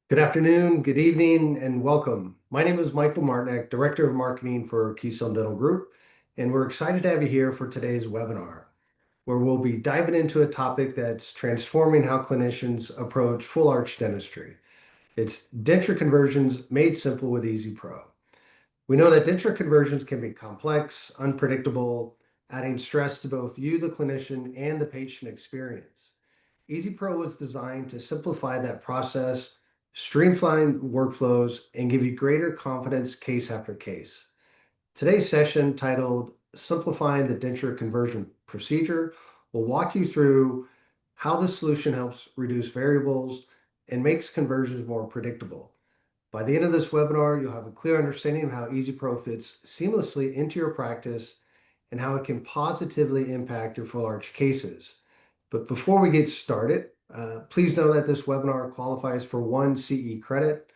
Good afternoon, good evening, and welcome. My name is Michael Martinek, Director of Marketing for Keystone Dental Group, and we're excited to have you here for today's webinar, where we'll be diving into a topic that's transforming how clinicians approach full arch dentistry. It's denture conversions made simple with EasyPro. We know that denture conversions can be complex, unpredictable, adding stress to both you, the clinician, and the patient experience. EasyPro was designed to simplify that process, streamline workflows, and give you greater confidence case after case. Today's session, titled Simplifying the Denture Conversion Procedure, will walk you through how this solution helps reduce variables and makes conversions more predictable. By the end of this webinar, you'll have a clear understanding of how EasyPro fits seamlessly into your practice and how it can positively impact your full arch cases. But before we get started, please know that this webinar qualifies for one CE credit,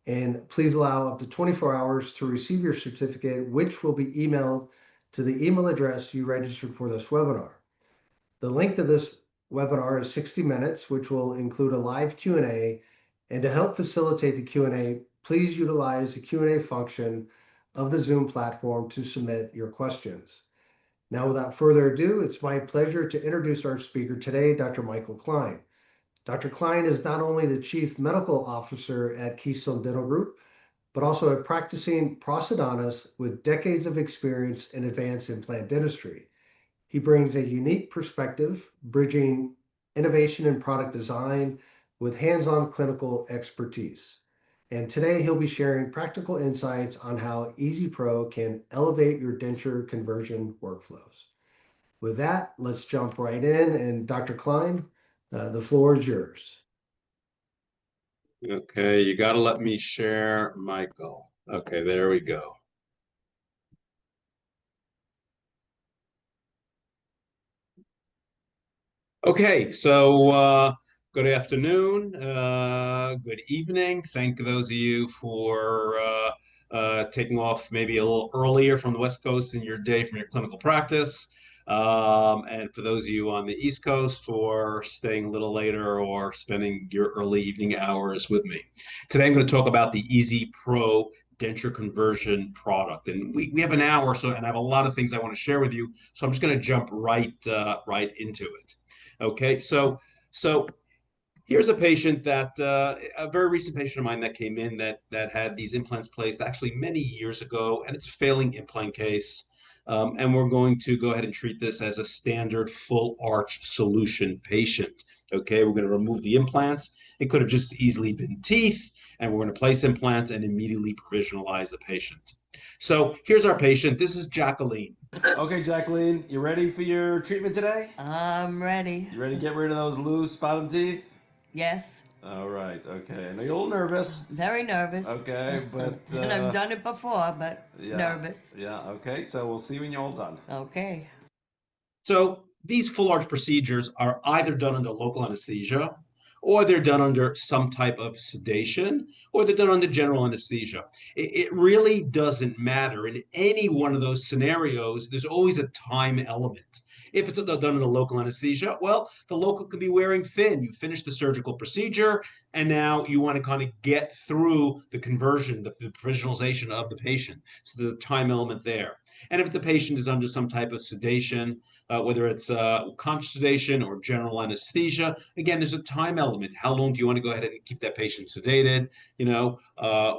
and please allow up to 24 hours to receive your certificate, which will be emailed to the email address you registered for this webinar. The length of this webinar is 60 minutes, which will include a live Q&A. And to help facilitate the Q&A, please utilize the Q&A function of the Zoom platform to submit your questions. Now, without further ado, it's my pleasure to introduce our speaker today, Dr. Michael Klein. Dr. Klein is not only the Chief Medical Officer at Keystone Dental Group, but also a practicing prosthodontist with decades of experience in advanced implant dentistry. He brings a unique perspective, bridging innovation in product design with hands-on clinical expertise. And today he'll be sharing practical insights on how EasyPro can elevate your denture conversion workflows. With that, let's jump right in. And Dr. Klein, the floor is yours. Okay, you got to let me share, Michael. Okay, there we go. Okay, so good afternoon, good evening. Thank those of you for taking off maybe a little earlier from the West Coast in your day from your clinical practice. And for those of you on the East Coast for staying a little later or spending your early evening hours with me. Today I'm going to talk about the EasyPro denture conversion product. And we have an hour or so, and I have a lot of things I want to share with you. So I'm just going to jump right into it. Okay, so here's a patient that a very recent patient of mine that came in that had these implants placed actually many years ago, and it's a failing implant case. And we're going to go ahead and treat this as a standard full arch solution patient. Okay, we're going to remove the implants. It could have just easily been teeth, and we're going to place implants and immediately provisionalize the patient. So here's our patient. This is Jacqueline. Okay, Jacqueline, you ready for your treatment today? I'm ready. You ready to get rid of those loose bottom teeth? Yes. All right, okay. I know you're a little nervous. Very nervous. Okay, but... and I've done it before, but yeah, nervous. Yeah, okay, so we'll see when you're all done. Okay. So these full arch procedures are either done under local anesthesia, or they're done under some type of sedation, or they're done under general anesthesia. It really doesn't matter. In any one of those scenarios, there's always a time element. If it's done under local anesthesia, well, the local could be wearing thin. You finish the surgical procedure, and now you want to kind of get through the conversion, the provisionalization of the patient. So there's a time element there. And if the patient is under some type of sedation, whether it's conscious sedation or general anesthesia. Again, there's a time element. How long do you want to go ahead and keep that patient sedated?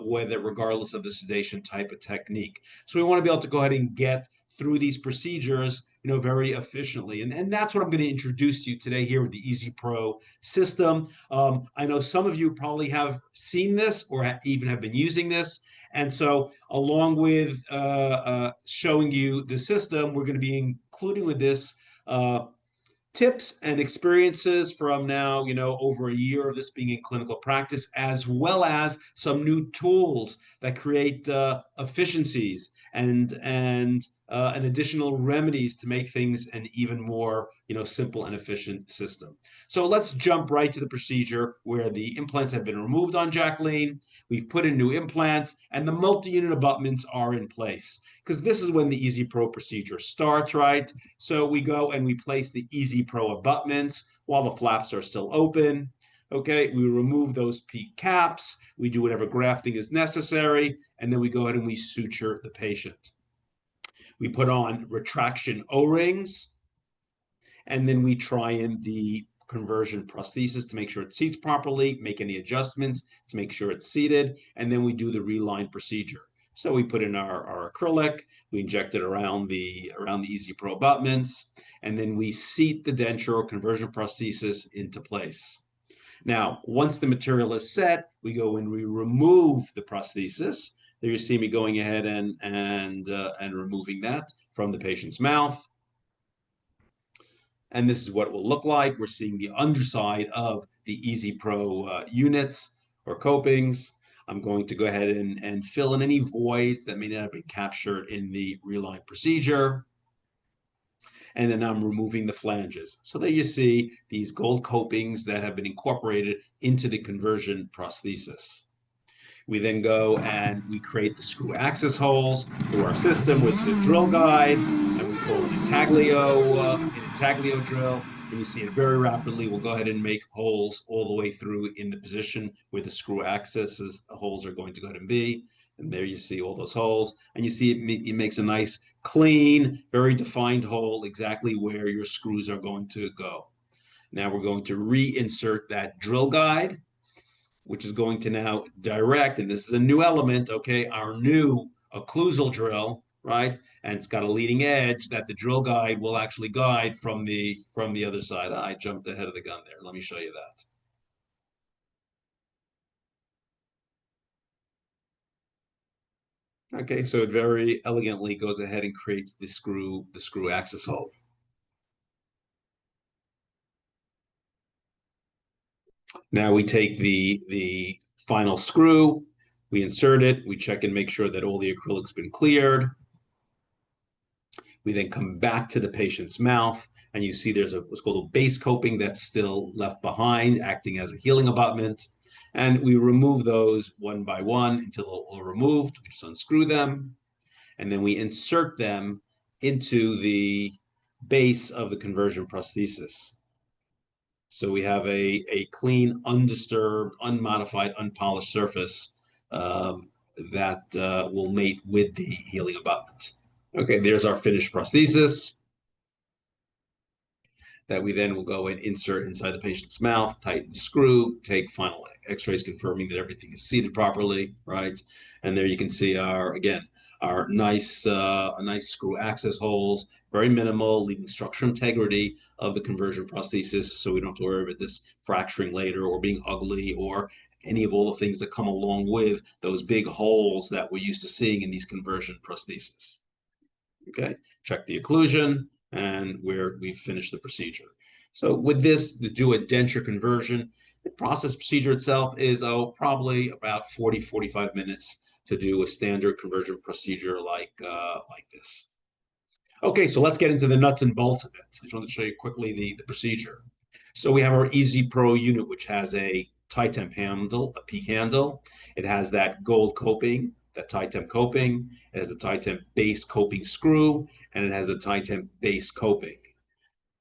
Whether regardless of the sedation type of technique. So we want to be able to go ahead and get through these procedures, very efficiently. And that's what I'm going to introduce you today here with the EasyPro system. I know some of you probably have seen this or even have been using this. And so along with showing you the system, we're going to be including with this tips and experiences from now, over a year of this being in clinical practice, as well as some new tools that create efficiencies and additional remedies to make things an even more, simple and efficient system. So let's jump right to the procedure where the implants have been removed on Jacqueline. We've put in new implants, and the multi-unit abutments are in place because this is when the EasyPro procedure starts, right? So we go and we place the EasyPro abutments while the flaps are still open. Okay, we remove those PEEK caps, we do whatever grafting is necessary, and then we go ahead and we suture the patient. We put on retraction O-rings, and then we try in the conversion prosthesis to make sure it seats properly, make any adjustments to make sure it's seated, and then we do the reline procedure. So we put in our acrylic, we inject it around the EasyPro abutments, and then we seat the denture or conversion prosthesis into place. Now, once the material is set, we go and we remove the prosthesis. There you see me going ahead and removing that from the patient's mouth. And this is what it will look like. We're seeing the underside of the EasyPro units or copings. I'm going to go ahead and fill in any voids that may not have been captured in the reline procedure. And then I'm removing the flanges. So there you see these gold copings that have been incorporated into the conversion prosthesis. We then go and we create the screw access holes through our system with the drill guide, and we pull an intaglio drill. And you see it very rapidly. We'll go ahead and make holes all the way through in the position where the screw accesses holes are going to go ahead and be. And there you see all those holes. And you see it makes a nice, clean, very defined hole exactly where your screws are going to go. Now we're going to reinsert that drill guide, which is going to now direct, and this is a new element, okay, our new occlusal drill, right? And it's got a leading edge that the drill guide will actually guide from the other side. I jumped ahead of the gun there. Let me show you that. Okay, so it very elegantly goes ahead and creates the screw access hole. Now we take the final screw, we insert it, we check and make sure that all the acrylic's been cleared. We then come back to the patient's mouth, and you see there's what's called a base coping that's still left behind, acting as a healing abutment. And we remove those one by one until they're all removed. We just unscrew them, and then we insert them into the base of the conversion prosthesis. So we have a clean, undisturbed, unmodified, unpolished surface that will mate with the healing abutment. Okay, there's our finished prosthesis that we then will go and insert inside the patient's mouth, tighten the screw, take final x-rays confirming that everything is seated properly, right? And there you can see our nice screw access holes, very minimal, leaving structural integrity of the conversion prosthesis, so we don't have to worry about this fracturing later or being ugly or any of all the things that come along with those big holes that we're used to seeing in these conversion prostheses. Okay, check the occlusion, and we've finished the procedure. So with this, to do a denture conversion, the procedure itself is probably about 40-45 minutes to do a standard conversion procedure like this. Okay, so let's get into the nuts and bolts of it. I just wanted to show you quickly the procedure. So we have our EasyPro unit, which has a tie-temp handle, a PEEK handle. It has that gold coping, that tie-temp coping. It has a tie-temp base coping screw, and it has a tie-temp base coping.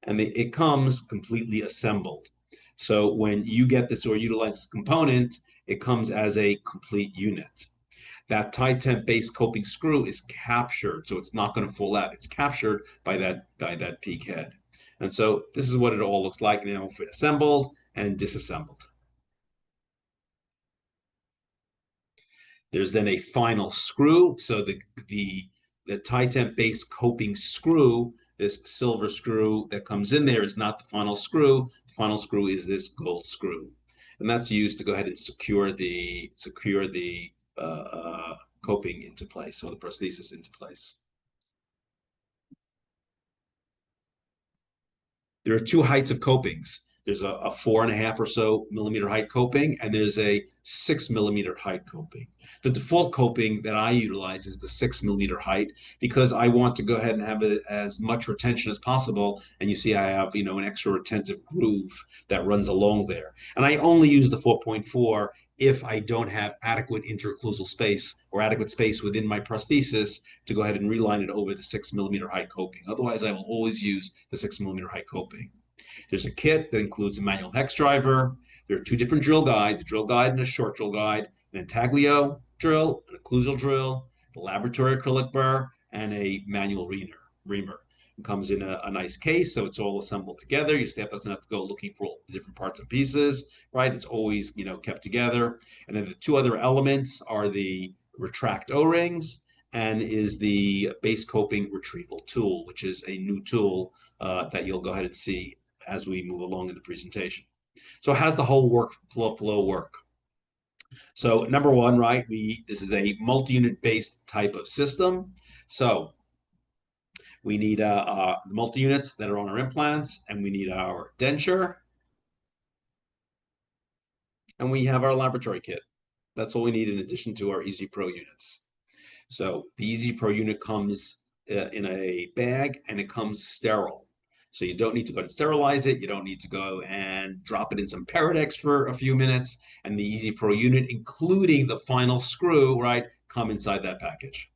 And it comes completely assembled. So when you get this or utilize this component, it comes as a complete unit. That tie-temp base coping screw is captured, so it's not going to fall out. It's captured by that PEEK head. And so this is what it all looks like now, assembled and disassembled. There's then a final screw. So the tie-temp base coping screw, this silver screw that comes in there, is not the final screw. The final screw is this gold screw, and that's used to go ahead and secure the coping into place, so the prosthesis into place. There are two heights of copings. There's a 4.5 or so millimeter height coping, and there's a 6 millimeter height coping. The default coping that I utilize is the 6 millimeter height because I want to go ahead and have as much retention as possible. And you see I have, an extra retentive groove that runs along there. And I only use the 4.4 if I don't have adequate interocclusal space or adequate space within my prosthesis to go ahead and reline it over the 6 millimeter height coping. Otherwise, I will always use the 6 millimeter height coping. There's a kit that includes a manual hex driver. There are two different drill guides, a drill guide and a short drill guide, an intaglio drill, an occlusal drill, a laboratory acrylic burr, and a manual reamer. It comes in a nice case, so it's all assembled together. Your staff doesn't have to go looking for all the different parts and pieces, right? It's always, kept together. And then the two other elements are the retract O-rings and is the base coping retrieval tool, which is a new tool that you'll go ahead and see as we move along in the presentation. So how does the whole workflow work? So number one, right, this is a multi-unit based type of system. So we need the multi-units that are on our implants, and we need our denture, and we have our laboratory kit. That's all we need in addition to our EasyPro units. So the EasyPro unit comes in a bag, and it comes sterile. So you don't need to go and sterilize it. You don't need to go and drop it in some Paradex for a few minutes. And the EasyPro unit, including the final screw, right, come inside that package.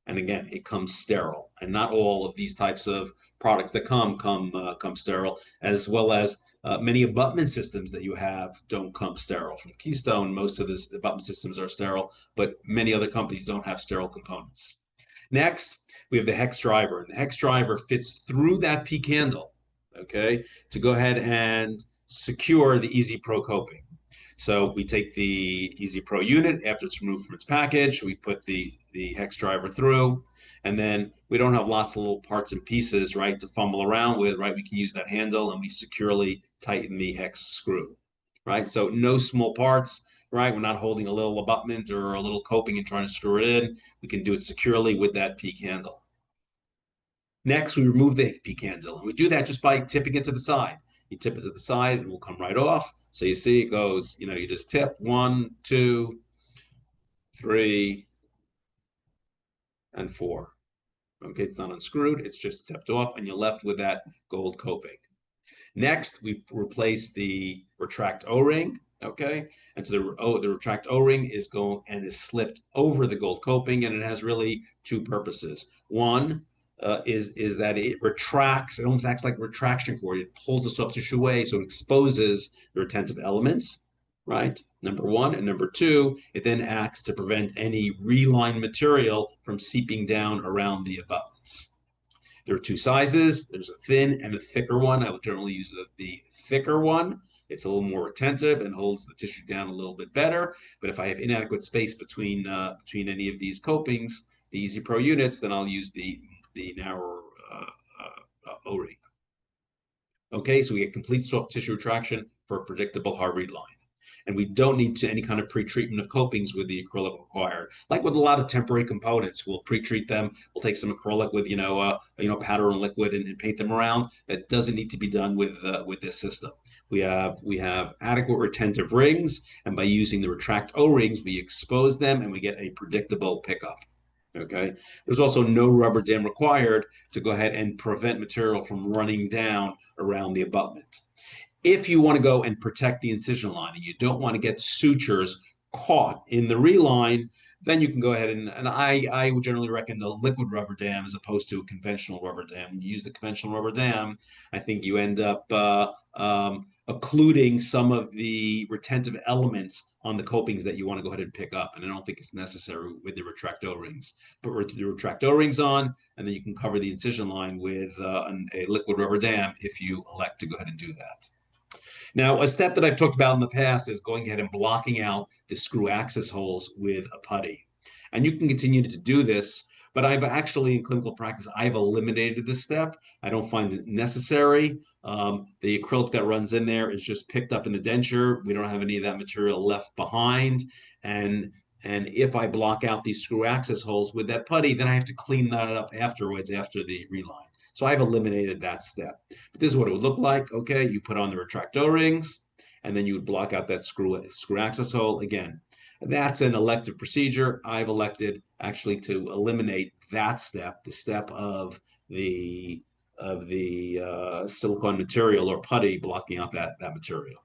And again, it comes sterile. And not all of these types of products that come sterile, as well as many abutment systems that you have don't come sterile. From Keystone, most of the abutment systems are sterile, but many other companies don't have sterile components. Next, we have the hex driver, and the hex driver fits through that peak handle, okay, to go ahead and secure the EasyPro coping. So we take the EasyPro unit after it's removed from its package, we put the hex driver through, and then we don't have lots of little parts and pieces, right, to fumble around with, right? We can use that handle and we securely tighten the hex screw, right? So no small parts, right? We're not holding a little abutment or a little coping and trying to screw it in. We can do it securely with that peak handle. Next, we remove the peak handle, and we do that just by tipping it to the side. You tip it to the side, and it will come right off. So you see it goes, you just tip 1, 2, 3, and 4. Okay, it's not unscrewed, it's just tipped off, and you're left with that gold coping. Next, we replace the retract O-ring, okay? And so the retract O-ring is slipped over the gold coping, and it has really two purposes. One is that it retracts, it almost acts like a retraction cord. It pulls the soft tissue away, so it exposes the retentive elements, right? Number one. And number two, it then acts to prevent any reline material from seeping down around the abutments. There are two sizes. There's a thin and a thicker one. I would generally use the thicker one. It's a little more retentive and holds the tissue down a little bit better. But if I have inadequate space between any of these copings, the EasyPro units, then I'll use the narrower O-ring. Okay, so we get complete soft tissue retraction for a predictable hard reline. And we don't need any kind of pre-treatment of copings with the acrylic required. Like with a lot of temporary components, we'll pre-treat them. We'll take some acrylic with powder and liquid and paint them around. That doesn't need to be done with this system. We have adequate retentive rings, and by using the retract O-rings, we expose them and we get a predictable pickup. Okay. There's also no rubber dam required to go ahead and prevent material from running down around the abutment. If you want to go and protect the incision line and you don't want to get sutures caught in the reline, then you can go ahead and I would generally recommend a liquid rubber dam as opposed to a conventional rubber dam. When you use the conventional rubber dam, I think you end up occluding some of the retentive elements on the copings that you want to go ahead and pick up. And I don't think it's necessary with the retract O-rings. Put the retract O-rings on, and then you can cover the incision line with a liquid rubber dam if you elect to go ahead and do that. Now, a step that I've talked about in the past is going ahead and blocking out the screw access holes with a putty. And you can continue to do this, but I've actually, in clinical practice, I've eliminated this step. I don't find it necessary. The acrylic that runs in there is just picked up in the denture. We don't have any of that material left behind. And if I block out these screw access holes with that putty, then I have to clean that up afterwards after the reline. So I've eliminated that step. But this is what it would look like. Okay, you put on the retract O-rings, and then you would block out that screw access hole. Again, that's an elective procedure. I've elected actually to eliminate that step, the step of the silicone material or putty blocking out that material.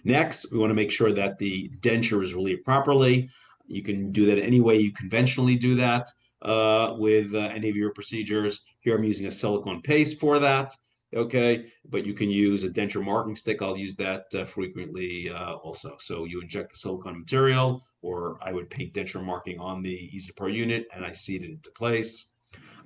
Next, we want to make sure that the denture is relieved properly. You can do that any way you conventionally do that with any of your procedures. Here I'm using a silicone paste for that. okay? But you can use a denture marking stick. I'll use that frequently also. So you inject the silicone material, or I would paint denture marking on the EasyPro unit, and I seat it into place.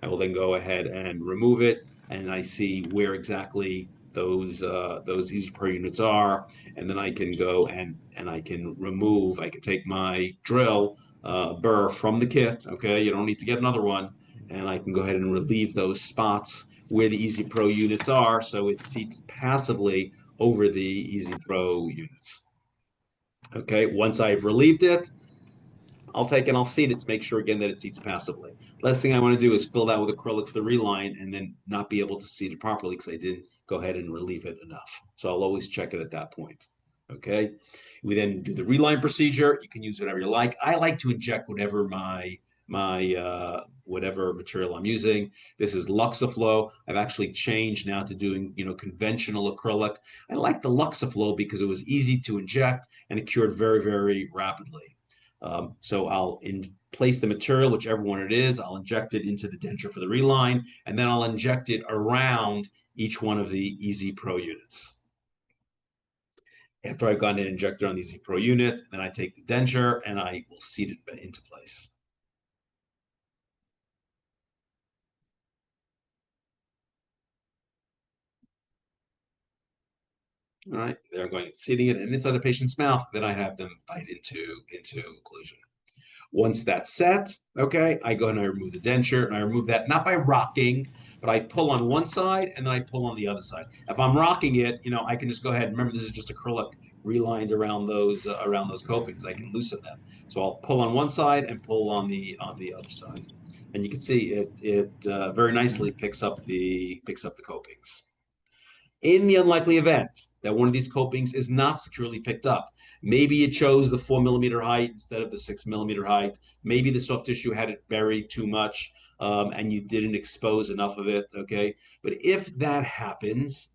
I will then go ahead and remove it, and I see where exactly those EasyPro units are, and then I can go and I can remove. I can take my drill burr from the kit. Okay, you don't need to get another one, and I can go ahead and relieve those spots where the EasyPro units are, so it seats passively over the EasyPro units. Okay, once I've relieved it, I'll take and I'll seat it to make sure again that it seats passively. Last thing I want to do is fill that with acrylic for the reline and then not be able to seat it properly because I didn't go ahead and relieve it enough. So I'll always check it at that point. Okay. We then do the reline procedure. You can use whatever you like. I like to inject whatever my whatever material I'm using. This is Luxaflow. I've actually changed now to doing conventional acrylic. I like the Luxaflow because it was easy to inject and it cured very, very rapidly. So I'll place the material, whichever one it is, I'll inject it into the denture for the reline, and then I'll inject it around each one of the EasyPro units. After I've gone and injected on the EasyPro unit, then I take the denture and I will seat it into place. All right, there I'm going seating it and inside the patient's mouth, then I have them bite into occlusion. Once that's set, okay, I go and I remove the denture, and I remove that not by rocking, but I pull on one side and then I pull on the other side. If I'm rocking it, I can just go ahead. Remember, this is just acrylic relined around those copings. I can loosen them. So I'll pull on one side and pull on the other side, and you can see it very nicely picks up the copings. In the unlikely event that one of these copings is not securely picked up, maybe you chose the 4 millimeter height instead of the 6 millimeter height. Maybe the soft tissue had it buried too much and you didn't expose enough of it. Okay. But if that happens,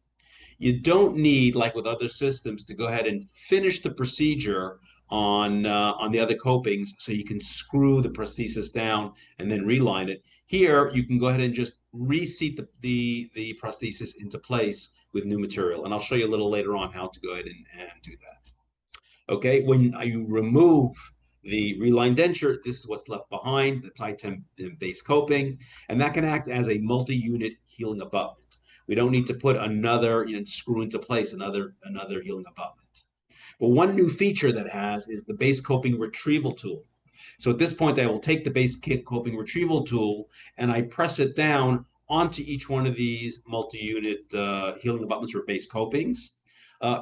you don't need, like with other systems, to go ahead and finish the procedure on the other copings so you can screw the prosthesis down and then reline it. Here, you can go ahead and just reseat the prosthesis into place with new material. And I'll show you a little later on how to go ahead and do that. Okay, when you remove the reline denture, this is what's left behind, the Titan base coping, and that can act as a multi-unit healing abutment. We don't need to put another, screw into place another healing abutment. But one new feature that has is the base coping retrieval tool. So at this point, I will take the base coping retrieval tool and I press it down onto each one of these multi-unit healing abutments or base copings.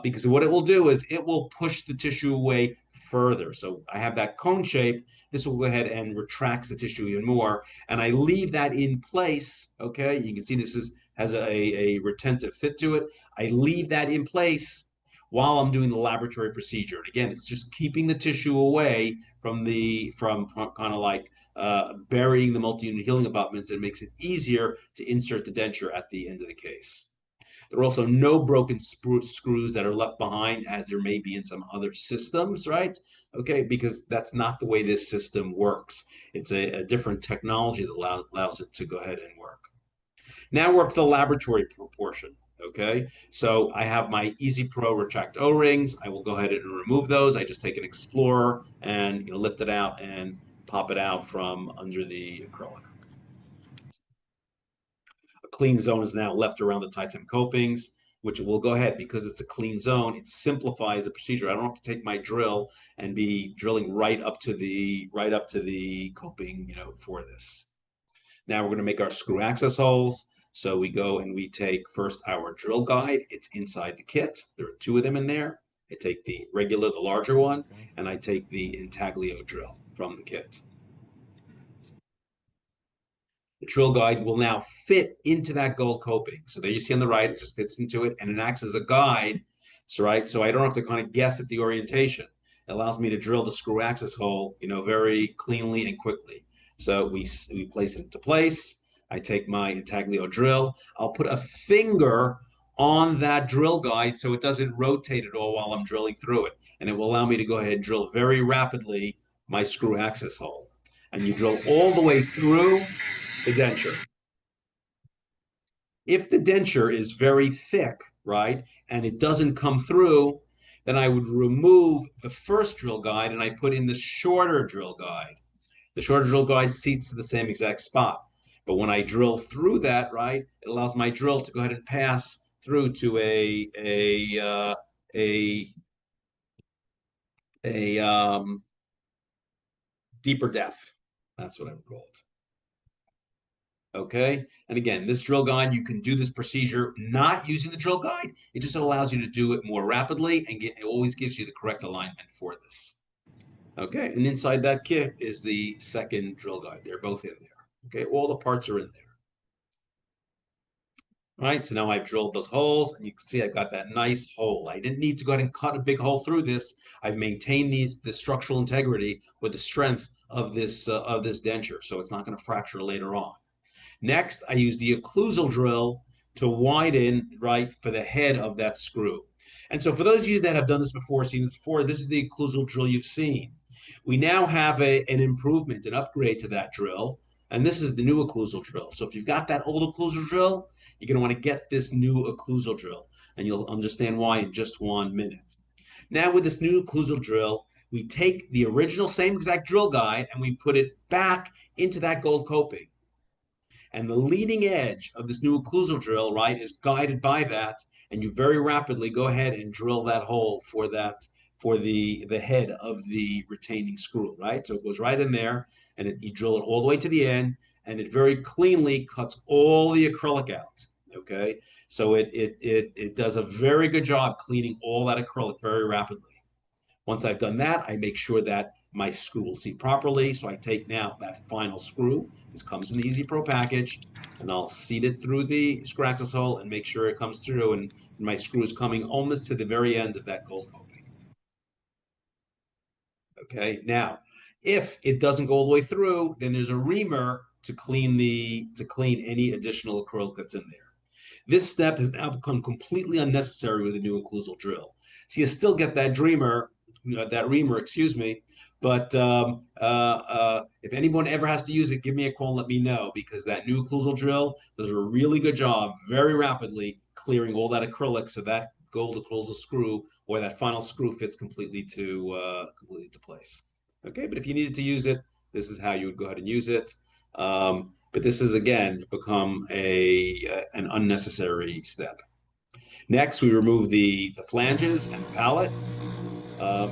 Because what it will do is it will push the tissue away further. So I have that cone shape. This will go ahead and retracts the tissue even more. And I leave that in place. Okay, you can see this has a retentive fit to it. I leave that in place while I'm doing the laboratory procedure. And again, it's just keeping the tissue away from kind of like burying the multi-unit healing abutments. It makes it easier to insert the denture at the end of the case. There are also no broken screws that are left behind, as there may be in some other systems, right? Okay, because that's not the way this system works. It's a different technology that allows it to go ahead and work. Now we're up to the laboratory portion. Okay, so I have my EasyPro retract O-rings. I will go ahead and remove those. I just take an Explorer and lift it out and pop it out from under the acrylic. A clean zone is now left around the Titan copings, which will go ahead because it's a clean zone. It simplifies the procedure. I don't have to take my drill and be drilling right up to the coping, for this. Now we're going to make our screw access holes. So we go and we take first our drill guide. It's inside the kit. There are 2 of them in there. I take the regular, the larger one, and I take the intaglio drill from the kit. The drill guide will now fit into that gold coping. So there you see on the right, it just fits into it, and it acts as a guide. So I don't have to kind of guess at the orientation. It allows me to drill the screw access hole, very cleanly and quickly. So we place it into place. I take my intaglio drill. I'll put a finger on that drill guide so it doesn't rotate at all while I'm drilling through it. And it will allow me to go ahead and drill very rapidly my screw access hole. And you drill all the way through the denture. If the denture is very thick, right, and it doesn't come through, then I would remove the first drill guide and I put in the shorter drill guide. The shorter drill guide seats to the same exact spot. But when I drill through that, right, it allows my drill to go ahead and pass through to a deeper depth. That's what I would call it. Okay. And again, this drill guide, you can do this procedure not using the drill guide. It just allows you to do it more rapidly and it always gives you the correct alignment for this. Okay. And inside that kit is the second drill guide. They're both in there. Okay. All the parts are in there. All right. So now I've drilled those holes and you can see I've got that nice hole. I didn't need to go ahead and cut a big hole through this. I've maintained the structural integrity with the strength of this denture. So it's not going to fracture later on. Next, I use the occlusal drill to widen, right, for the head of that screw. And so for those of you that have done this before, seen this before, this is the occlusal drill you've seen. We now have an improvement, an upgrade to that drill, and this is the new occlusal drill. So if you've got that old occlusal drill, you're going to want to get this new occlusal drill, and you'll understand why in just 1 minute. Now with this new occlusal drill, we take the original same exact drill guide and we put it back into that gold coping. And the leading edge of this new occlusal drill, right, is guided by that. And you very rapidly go ahead and drill that hole for the head of the retaining screw, right? So it goes right in there and you drill it all the way to the end and it very cleanly cuts all the acrylic out, okay? So it does a very good job cleaning all that acrylic very rapidly. Once I've done that, I make sure that my screw will seat properly. So I take now that final screw. This comes in the EasyPro package, and I'll seat it through the screw access hole and make sure it comes through. And my screw is coming almost to the very end of that gold coping. Okay, now if it doesn't go all the way through, then there's a reamer to clean any additional acrylic that's in there. This step has now become completely unnecessary with the new occlusal drill. So you still get that reamer, excuse me. But if anyone ever has to use it, give me a call, let me know, because that new occlusal drill does a really good job very rapidly clearing all that acrylic so that gold occlusal screw or that final screw fits completely to place. Okay, but if you needed to use it, this is how you would go ahead and use it. But this has, again, become an unnecessary step. Next, we remove the flanges and the pallet.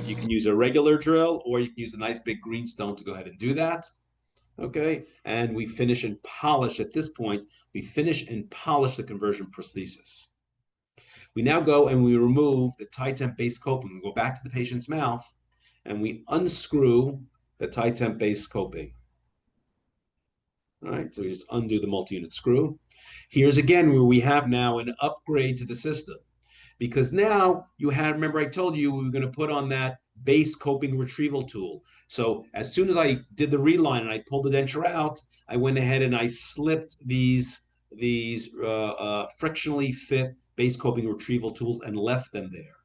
You can use a regular drill, or you can use a nice big greenstone to go ahead and do that. Okay, and we finish and polish at this point. We finish and polish the conversion prosthesis. We now go and we remove the Ti-Temp base coping. We go back to the patient's mouth and we unscrew the Ti-Temp base coping. All right, so we just undo the multi-unit screw. Here's again where we have now an upgrade to the system. Because now you had, remember I told you we were going to put on that base coping retrieval tool. So as soon as I did the reline and I pulled the denture out, I went ahead and I slipped these frictionally fit base coping retrieval tools and left them there.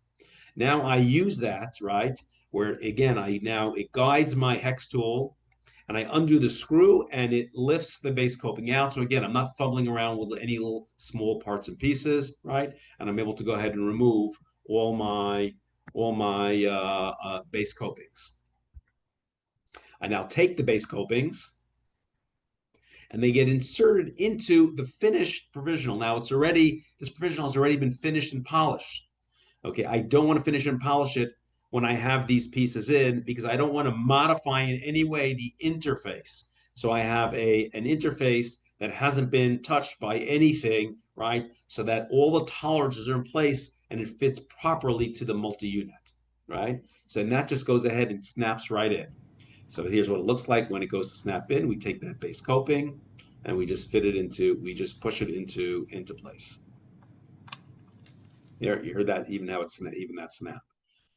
Now I use that, right, where again, it guides my hex tool and I undo the screw and it lifts the base coping out. So again, I'm not fumbling around with any little small parts and pieces, right? And I'm able to go ahead and remove all my base copings. I now take the base copings and they get inserted into the finished provisional. Now this provisional has already been finished and polished. Okay, I don't want to finish and polish it when I have these pieces in because I don't want to modify in any way the interface. So I have an interface that hasn't been touched by anything, right? So that all the tolerances are in place and it fits properly to the multi-unit, right? So then that just goes ahead and snaps right in. So here's what it looks like when it goes to snap in. We take that base coping and we just push it into place. There, you heard that, even that snap.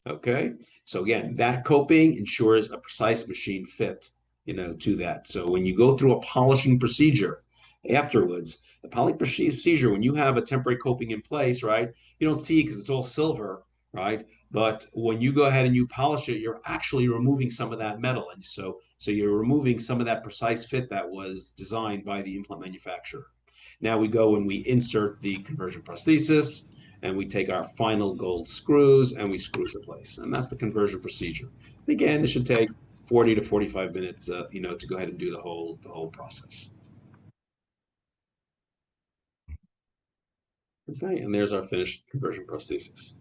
Okay, so again, that coping ensures a precise machine fit, to that. So when you go through a polishing procedure afterwards, the polishing procedure, when you have a temporary coping in place, right, you don't see it because it's all silver, right? But when you go ahead and you polish it, you're actually removing some of that metal, and so you're removing some of that precise fit that was designed by the implant manufacturer. Now we go and we insert the conversion prosthesis, and we take our final gold screws and we screw it to place. And that's the conversion procedure. Again, this should take 40 to 45 minutes, to go ahead and do the whole process. Okay, and there's our finished conversion prosthesis.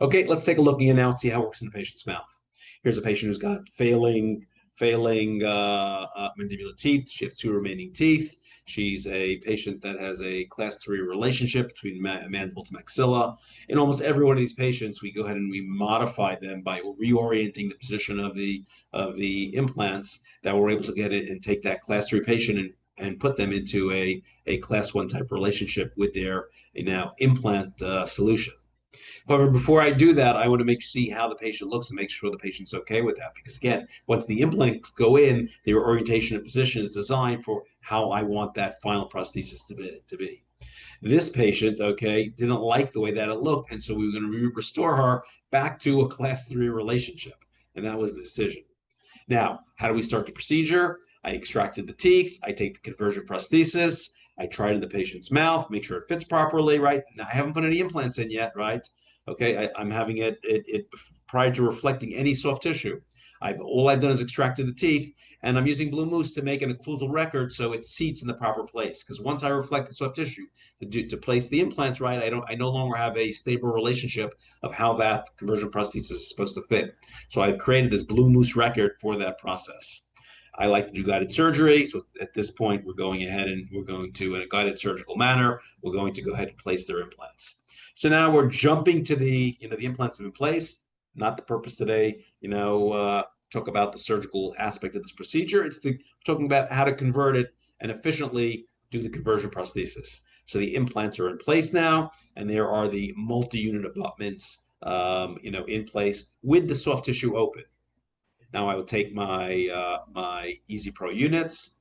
Okay, let's take a look again now and see how it works in the patient's mouth. Here's a patient who's got failing mandibular teeth. She has 2 remaining teeth. She's a patient that has a class 3 relationship between mandible to maxilla. In almost every one of these patients, we go ahead and we modify them by reorienting the position of the implants, that we're able to get it and take that class 3 patient and put them into a class 1 type relationship with their now implant solution. However, before I do that, I want to see how the patient looks and make sure the patient's okay with that. Because again, once the implants go in, their orientation and position is designed for how I want that final prosthesis to be. This patient, okay, didn't like the way that it looked, and so we were going to restore her back to a class 3 relationship, and that was the decision. Now, how do we start the procedure? I extracted the teeth. I take the conversion prosthesis. I try it in the patient's mouth, make sure it fits properly, right? Now, I haven't put any implants in yet, right? Okay, I'm having it prior to reflecting any soft tissue. All I've done is extracted the teeth, and I'm using blue mousse to make an occlusal record so it seats in the proper place. Because once I reflect the soft tissue to place the implants right, I no longer have a stable relationship of how that conversion prosthesis is supposed to fit. So I've created this blue mousse record for that process. I like to do guided surgery. So at this point, we're going ahead and we're going to, in a guided surgical manner, we're going to go ahead and place their implants. So now we're jumping to the implants are in place. Not the purpose today, talk about the surgical aspect of this procedure. We're talking about how to convert it and efficiently do the conversion prosthesis. So the implants are in place now, and there are the multi-unit abutments, in place with the soft tissue open. Now I will take my EasyPro units,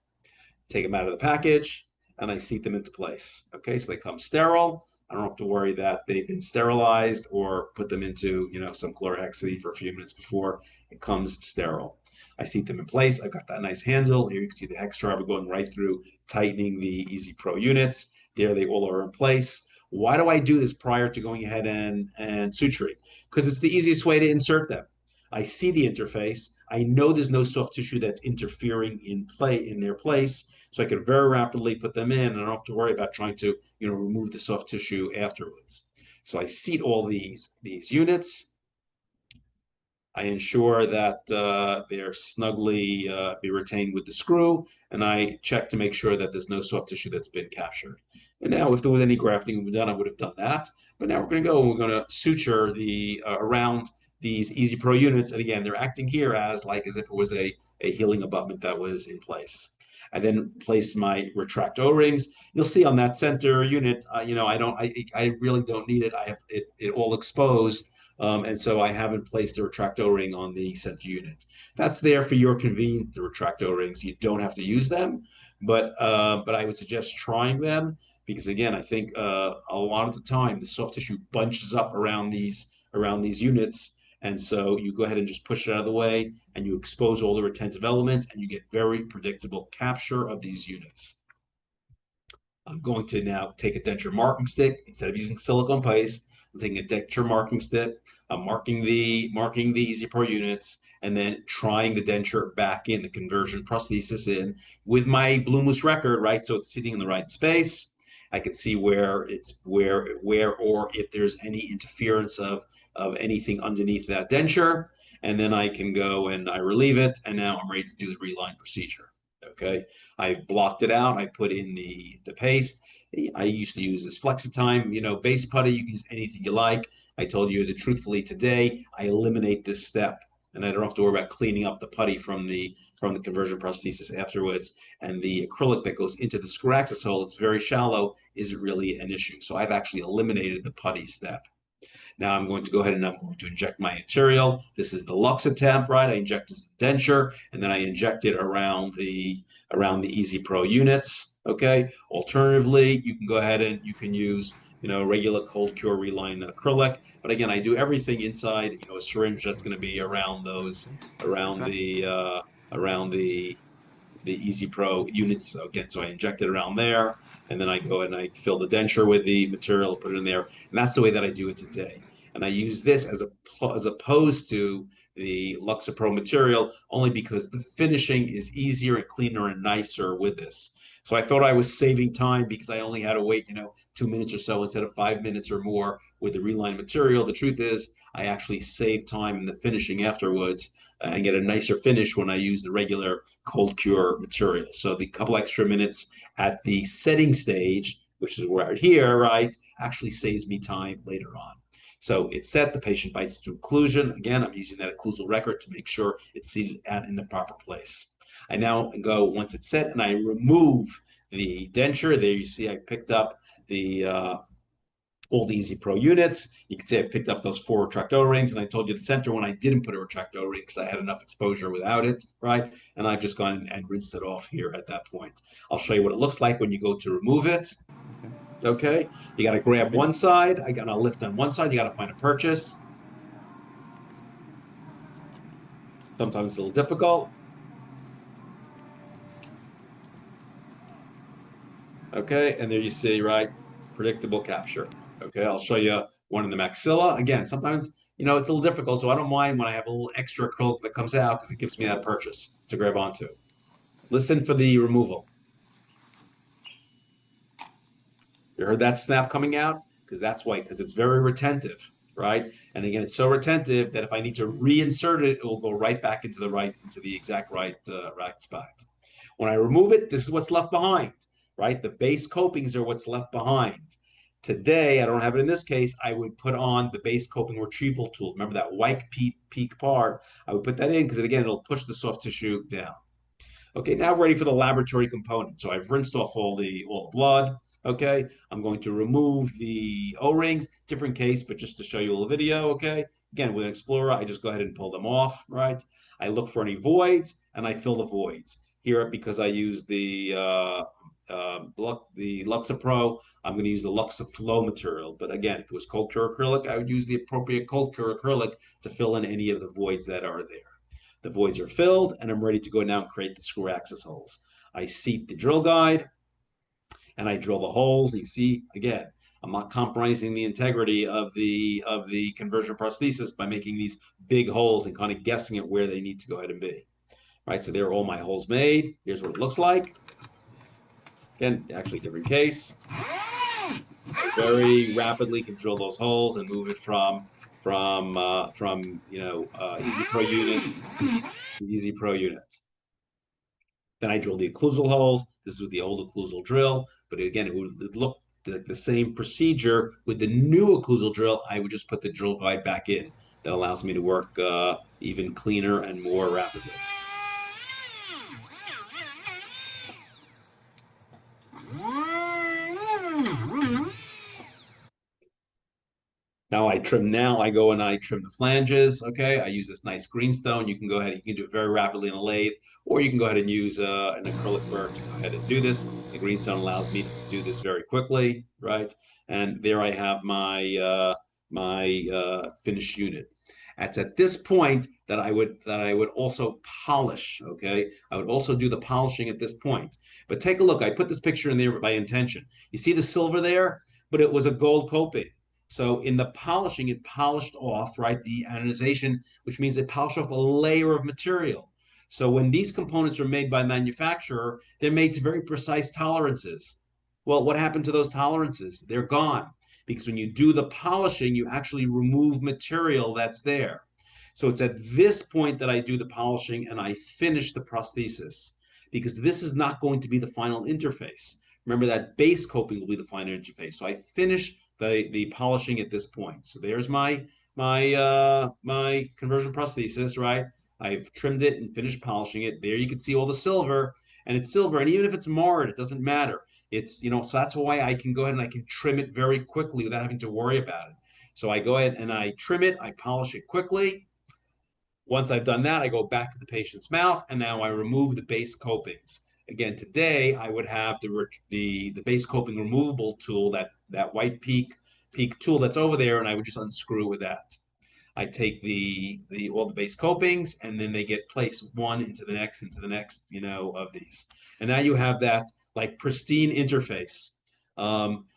take them out of the package, and I seat them into place. Okay, so they come sterile. I don't have to worry that they've been sterilized or put them into, some chlorhexidine for a few minutes before it comes sterile. I seat them in place. I've got that nice handle. Here you can see the hex driver going right through, tightening the EasyPro units. There they all are in place. Why do I do this prior to going ahead and suturing? Because it's the easiest way to insert them. I see the interface. I know there's no soft tissue that's interfering in their place, so I can very rapidly put them in, and I don't have to worry about trying to, remove the soft tissue afterwards. So I seat all these units. I ensure that they're snugly be retained with the screw, and I check to make sure that there's no soft tissue that's been captured. And now, if there was any grafting done, I would have done that. But now we're going to go and we're going to suture the around these EasyPro units. And again, they're acting here as if it was a healing abutment that was in place. I then place my retract O-rings. You'll see on that center unit, I really don't need it. I have it all exposed. And so I haven't placed a retract O-ring on the center unit. That's there for your convenience, the retract O-rings. You don't have to use them, but I would suggest trying them because again, I think a lot of the time the soft tissue bunches up around these units. And so you go ahead and just push it out of the way and you expose all the retentive elements and you get very predictable capture of these units. I'm going to now take a denture marking stick. Instead of using silicone paste, I'm taking a denture marking stick. I'm marking the EasyPro units and then trying the denture back in, the conversion prosthesis in with my blue mousse record, right? So it's sitting in the right space. I can see where or if there's any interference of anything underneath that denture. And then I can go and I relieve it. And now I'm ready to do the reline procedure. Okay, I've blocked it out. I put in the paste. I used to use this Flexitime, base putty. You can use anything you like. I told you that truthfully today, I eliminate this step and I don't have to worry about cleaning up the putty from the conversion prosthesis afterwards. And the acrylic that goes into the screw access hole, it's very shallow, isn't really an issue. So I've actually eliminated the putty step. Now I'm going to go ahead and I'm going to inject my material. This is the Luxatemp, right? I inject the denture and then I inject it around the EasyPro units. Okay. Alternatively, you can go ahead and you can use regular cold cure reline acrylic. But again, I do everything inside a syringe that's going to be around the the EasyPro units again. So I inject it around there, and then I go and I fill the denture with the material, put it in there, and that's the way that I do it today. And I use this as opposed to the Luxapro material only because the finishing is easier and cleaner and nicer with this. So I thought I was saving time because I only had to wait, 2 minutes or so instead of 5 minutes or more with the reline material. The truth is, I actually save time in the finishing afterwards and get a nicer finish when I use the regular cold cure material. So the couple extra minutes at the setting stage, which is right here, right, actually saves me time later on. So it's set, the patient bites to occlusion. Again, I'm using that occlusal record to make sure it's seated in the proper place. I now go, once it's set, and I remove the denture. There you see I picked up the all the EasyPro units. You can see I picked up those 4 retract O-rings, and I told you the center one I didn't put a retract O-ring because I had enough exposure without it, right? And I've just gone and rinsed it off here at that point. I'll show you what it looks like when you go to remove it. Okay, you got to grab one side. I got to lift on one side. You got to find a purchase. Sometimes it's a little difficult. Okay, and there you see, right, predictable capture. Okay, I'll show you one in the maxilla. Again, sometimes, it's a little difficult, so I don't mind when I have a little extra acrylic that comes out because it gives me that purchase to grab onto. Listen for the removal. You heard that snap coming out? Because that's why, because it's very retentive, right? And again, it's so retentive that if I need to reinsert it, it will go right back into the exact right spot. When I remove it, this is what's left behind, right? The base copings are what's left behind. Today, I don't have it in this case, I would put on the base coping retrieval tool. Remember that white peak part? I would put that in because, again, it'll push the soft tissue down. Okay, now ready for the laboratory component. So I've rinsed off all the blood. Okay, I'm going to remove the O-rings, different case, but just to show you a little video. Okay, again, with an Explorer, I just go ahead and pull them off, right? I look for any voids and I fill the voids. Here, because I use the Luxapro, I'm going to use the Luxaflow material. But again, if it was cold cure acrylic, I would use the appropriate cold cure acrylic to fill in any of the voids that are there. The voids are filled, and I'm ready to go now and create the screw access holes. I seat the drill guide, and I drill the holes. You see, again, I'm not compromising the integrity of the conversion prosthesis by making these big holes and kind of guessing at where they need to go ahead and be. Right, so there are all my holes made. Here's what it looks like. Again, actually different case. I very rapidly can drill those holes and move it from EasyPro unit to EasyPro unit. Then I drill the occlusal holes. This is with the old occlusal drill, but again, it would look like the same procedure with the new occlusal drill. I would just put the drill guide back in. That allows me to work even cleaner and more rapidly. Now I go and I trim the flanges. Okay, I use this nice greenstone. You can go ahead, you can do it very rapidly in a lathe, or you can go ahead and use an acrylic burr to go ahead and do this. The greenstone allows me to do this very quickly, right? And there I have my finished unit. It's at this point that I would also polish. Okay, I would also do the polishing at this point. But take a look. I put this picture in there by intention. You see the silver there, but it was a gold coping. So in the polishing, it polished off, right, the anodization, which means it polished off a layer of material. So when these components are made by manufacturer, they're made to very precise tolerances. Well, what happened to those tolerances? They're gone, because when you do the polishing, you actually remove material that's there. So it's at this point that I do the polishing and I finish the prosthesis, because this is not going to be the final interface. Remember that base coping will be the final interface. So I finish the polishing at this point. So there's my conversion prosthesis, right? I've trimmed it and finished polishing it. There you can see all the silver, and it's silver. And even if it's marred, it doesn't matter. It's, so that's why I can go ahead and I can trim it very quickly without having to worry about it. So I go ahead and I trim it, I polish it quickly. Once I've done that, I go back to the patient's mouth, and now I remove the base copings. Again, today I would have the base coping removable tool, that white peak tool that's over there, and I would just unscrew with that. I take all the base copings, and then they get placed one into the next, of these. And now you have that like pristine interface.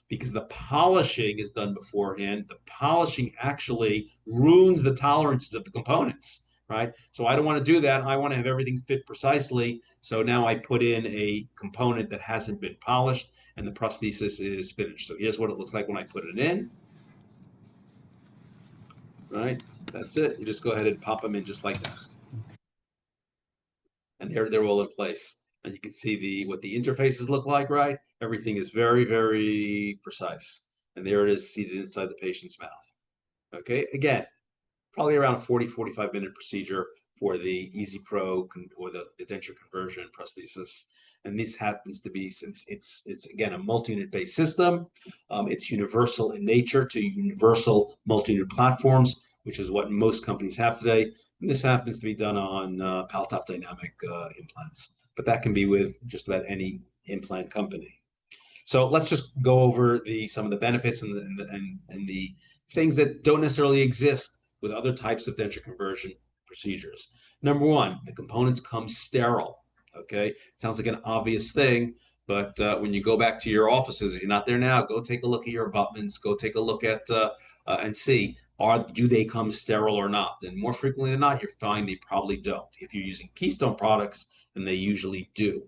Because the polishing is done beforehand. The polishing actually ruins the tolerances of the components, right? So I don't want to do that. I want to have everything fit precisely. So now I put in a component that hasn't been polished, and the prosthesis is finished. So here's what it looks like when I put it in. Right? That's it. You just go ahead and pop them in just like that. And they're all in place. And you can see what the interfaces look like, right? Everything is very, very precise. And there it is seated inside the patient's mouth. Okay, again, probably around a 45-minute procedure for the EasyPro or the denture conversion prosthesis. And this happens to be, since it's again a multi-unit based system, it's universal in nature to universal multi-unit platforms, which is what most companies have today. And this happens to be done on Paltop Dynamic implants, but that can be with just about any implant company. So let's just go over some of the benefits and the things that don't necessarily exist with other types of denture conversion procedures. Number one, the components come sterile. Okay, sounds like an obvious thing, but when you go back to your offices, if you're not there now, go take a look at your abutments. Go take a look at and see do they come sterile or not. And more frequently than not, you find they probably don't. If you're using Keystone products, then they usually do.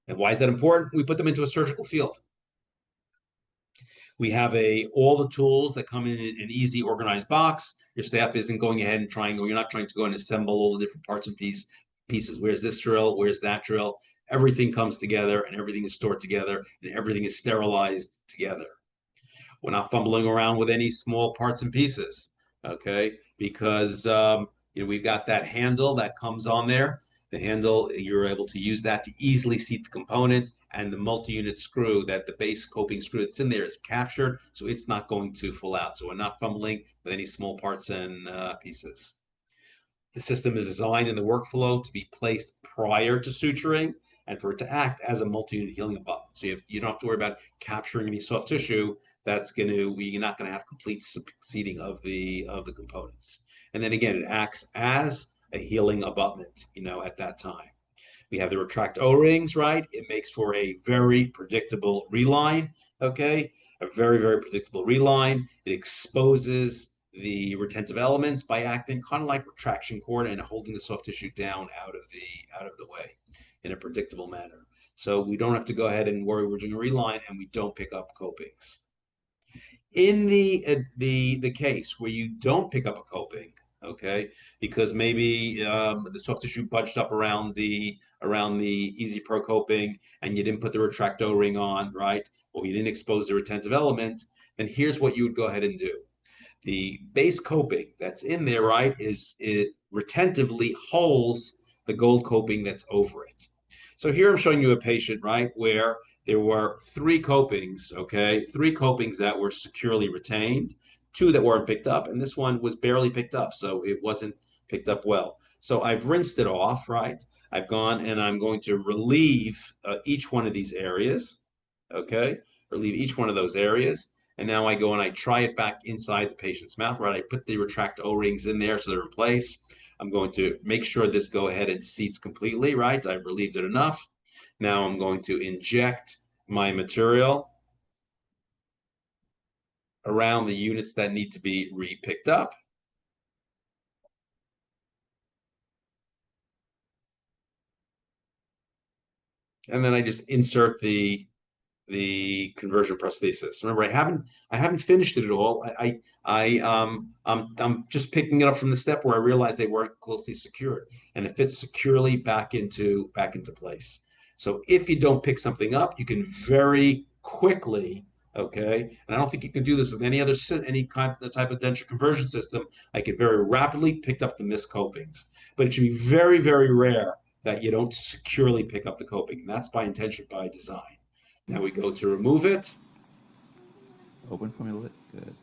And why is that important? We put them into a surgical field. We have all the tools that come in an easy, organized box. Your staff isn't going ahead and you're not trying to go and assemble all the different parts and pieces. Where's this drill? Where's that drill? Everything comes together, and everything is stored together, and everything is sterilized together. We're not fumbling around with any small parts and pieces, okay? Because we've got that handle that comes on there. The handle, you're able to use that to easily seat the component, and the multi-unit screw, that the base coping screw that's in there, is captured, so it's not going to fall out. So we're not fumbling with any small parts and pieces. The system is designed in the workflow to be placed prior to suturing and for it to act as a multi-unit healing abutment. So you don't have to worry about capturing any soft tissue. You're not going to have complete seating of the components. And then again, it acts as a healing abutment, at that time. We have the retract O-rings, right? It makes for a very predictable reline, okay? A very, very predictable reline. It exposes the retentive elements by acting kind of like retraction cord and holding the soft tissue down out of the way in a predictable manner. So we don't have to go ahead and worry we're doing a reline, and we don't pick up copings. In the case where you don't pick up a coping, okay, because maybe the soft tissue budged up around the EasyPro coping, and you didn't put the retract O-ring on, right, or you didn't expose the retentive element, then here's what you would go ahead and do. The base coping that's in there, right, it retentively holds the gold coping that's over it. So here I'm showing you a patient, right, where there were three copings, okay, three copings that were securely retained, two that weren't picked up, and this one was barely picked up, so it wasn't picked up well. So I've rinsed it off, right? I've gone and I'm going to relieve each one of these areas, okay, relieve each one of those areas. And now I go and I try it back inside the patient's mouth, right? I put the retract O-rings in there so they're in place. I'm going to make sure this go ahead and seats completely, right? I've relieved it enough. Now I'm going to inject my material around the units that need to be re-picked up. And then I just insert the conversion prosthesis. Remember, I haven't finished it at all. I'm just picking it up from the step where I realized they weren't closely secured, and it fits securely back into place. So if you don't pick something up, you can very quickly, okay, and I don't think you can do this with any type of denture conversion system. I could very rapidly pick up the missed copings, but it should be very, very rare that you don't securely pick up the coping, and that's by intention, by design. Now we go to remove it. Open for me a little bit. Good.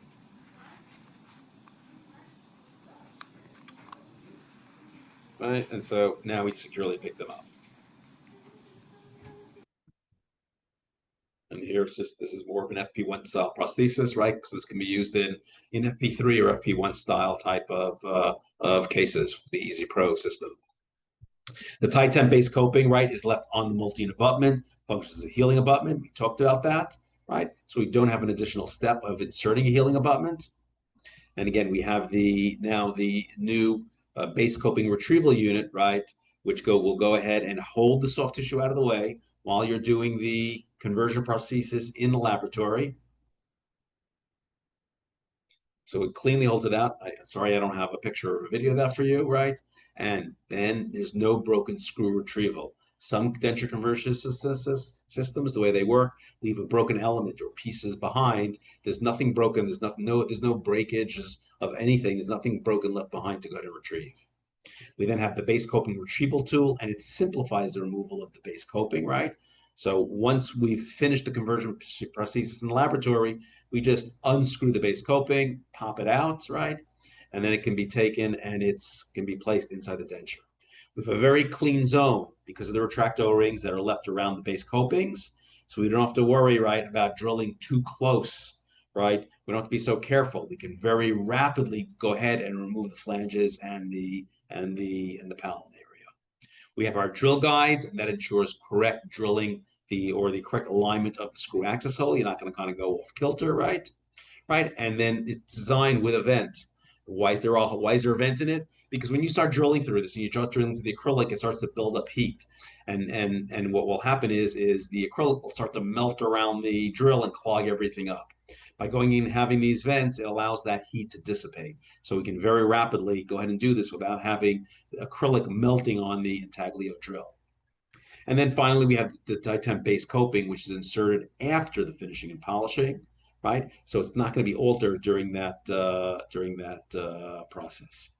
Right, and so now we securely pick them up. And here here. It's just this is more of an FP1 style prosthesis, right? So this can be used in FP3 or FP1 style type of cases with the EasyPro system. The tight temp base coping, right, is left on the multi-unit abutment, functions as a healing abutment. We talked about that, right? So we don't have an additional step of inserting a healing abutment. And again, we have now the new base coping retrieval unit, right, which will go ahead and hold the soft tissue out of the way while you're doing the conversion prosthesis in the laboratory. So it cleanly holds it out. Sorry, I don't have a picture or a video of that for you, right? And then there's no broken screw retrieval. Some denture conversion systems, the way they work, leave a broken element or pieces behind. There's nothing broken. There's no breakages of anything. There's nothing broken left behind to go to retrieve. We then have the base coping retrieval tool, and it simplifies the removal of the base coping, right? So once we've finished the conversion prosthesis in the laboratory, we just unscrew the base coping, pop it out, right? And then it can be taken and it can be placed inside the denture. We have a very clean zone because of the retract O-rings that are left around the base copings. So we don't have to worry, right, about drilling too close, right? We don't have to be so careful. We can very rapidly go ahead and remove the flanges and the palate area. We have our drill guides, and that ensures correct drilling or the correct alignment of the screw access hole. You're not going to kind of go off kilter, right? Right, and then it's designed with a vent. Why is there a vent in it? Because when you start drilling through this and you start drilling into the acrylic, it starts to build up heat, and what will happen is the acrylic will start to melt around the drill and clog everything up. By going in and having these vents, it allows that heat to dissipate. So we can very rapidly go ahead and do this without having acrylic melting on the intaglio drill. And then finally, we have the tight temp base coping, which is inserted after the finishing and polishing, right? So it's not going to be altered during that process.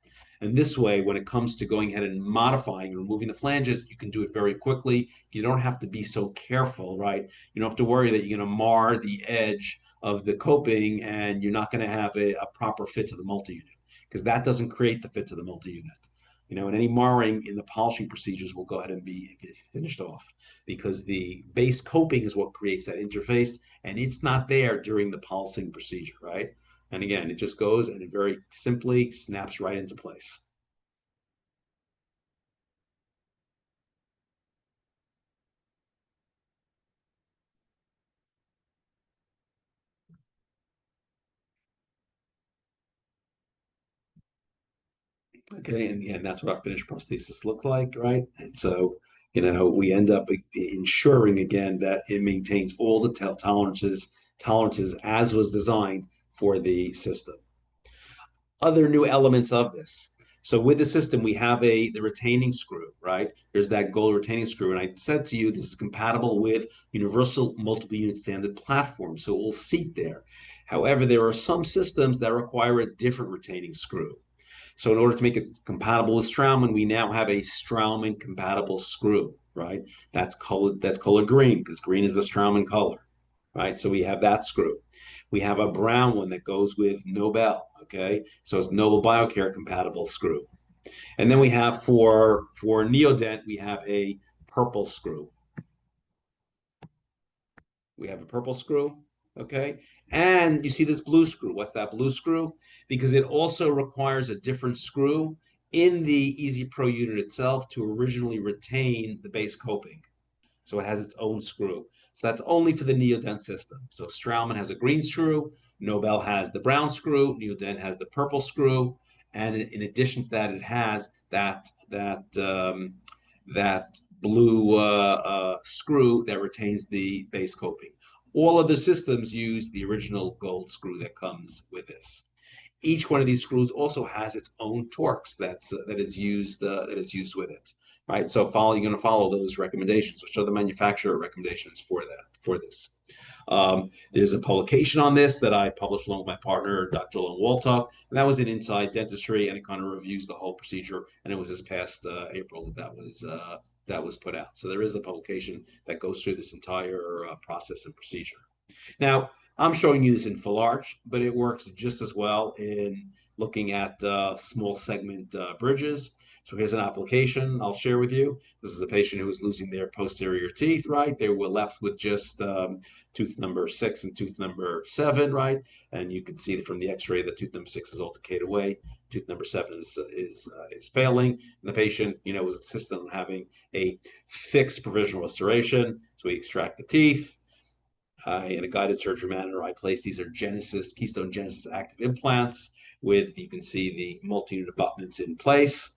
And this way, when it comes to going ahead and modifying and removing the flanges, you can do it very quickly. You don't have to be so careful, right? You don't have to worry that you're going to mar the edge of the coping and you're not going to have a proper fit to the multi-unit, because that doesn't create the fit to the multi-unit. And any marring in the polishing procedures will go ahead and be finished off, because the base coping is what creates that interface, and it's not there during the polishing procedure, right? And again, it just goes and it very simply snaps right into place. Okay, and again, that's what our finished prosthesis looks like, right? And so, we end up ensuring again that it maintains all the tolerances as was designed for the system. Other new elements of this. So with the system, we have the retaining screw, right? There's that gold retaining screw. And I said to you, this is compatible with universal multiple unit standard platform. So it will seat there. However, there are some systems that require a different retaining screw. So in order to make it compatible with Straumann, we now have a Straumann compatible screw, right? That's color green, because green is the Straumann color, right? So we have that screw. We have a brown one that goes with Nobel, okay? So it's Nobel Biocare compatible screw. And then we have for Neodent, we have a purple screw. We have a purple screw, okay? And you see this blue screw. What's that blue screw? Because it also requires a different screw in the EasyPro unit itself to originally retain the base coping. So it has its own screw. So that's only for the Neodent system. So Straumann has a green screw, Nobel has the brown screw, Neodent has the purple screw, and in addition to that, it has that blue screw that retains the base coping. All of the systems use the original gold screw that comes with this. Each one of these screws also has its own Torx that is used with it, right? So you're going to follow those recommendations, which are the manufacturer recommendations for this. There's a publication on this that I published along with my partner, Dr. Lon Waltuck, and that was in Inside Dentistry, and it kind of reviews the whole procedure. And it was this past April that was put out. So there is a publication that goes through this entire process and procedure. Now, I'm showing you this in full arch, but it works just as well in looking at small segment bridges. So here's an application I'll share with you. This is a patient who was losing their posterior teeth, right? They were left with just tooth number 6 and tooth number 7, right? And you can see from the X-ray that tooth number 6 is all decayed away. Tooth number 7 is failing. And the patient, was insistent on having a fixed provisional restoration. So we extract the teeth. In a guided surgery manner, I place these are Keystone Genesis active implants with, you can see the multi-unit abutments in place.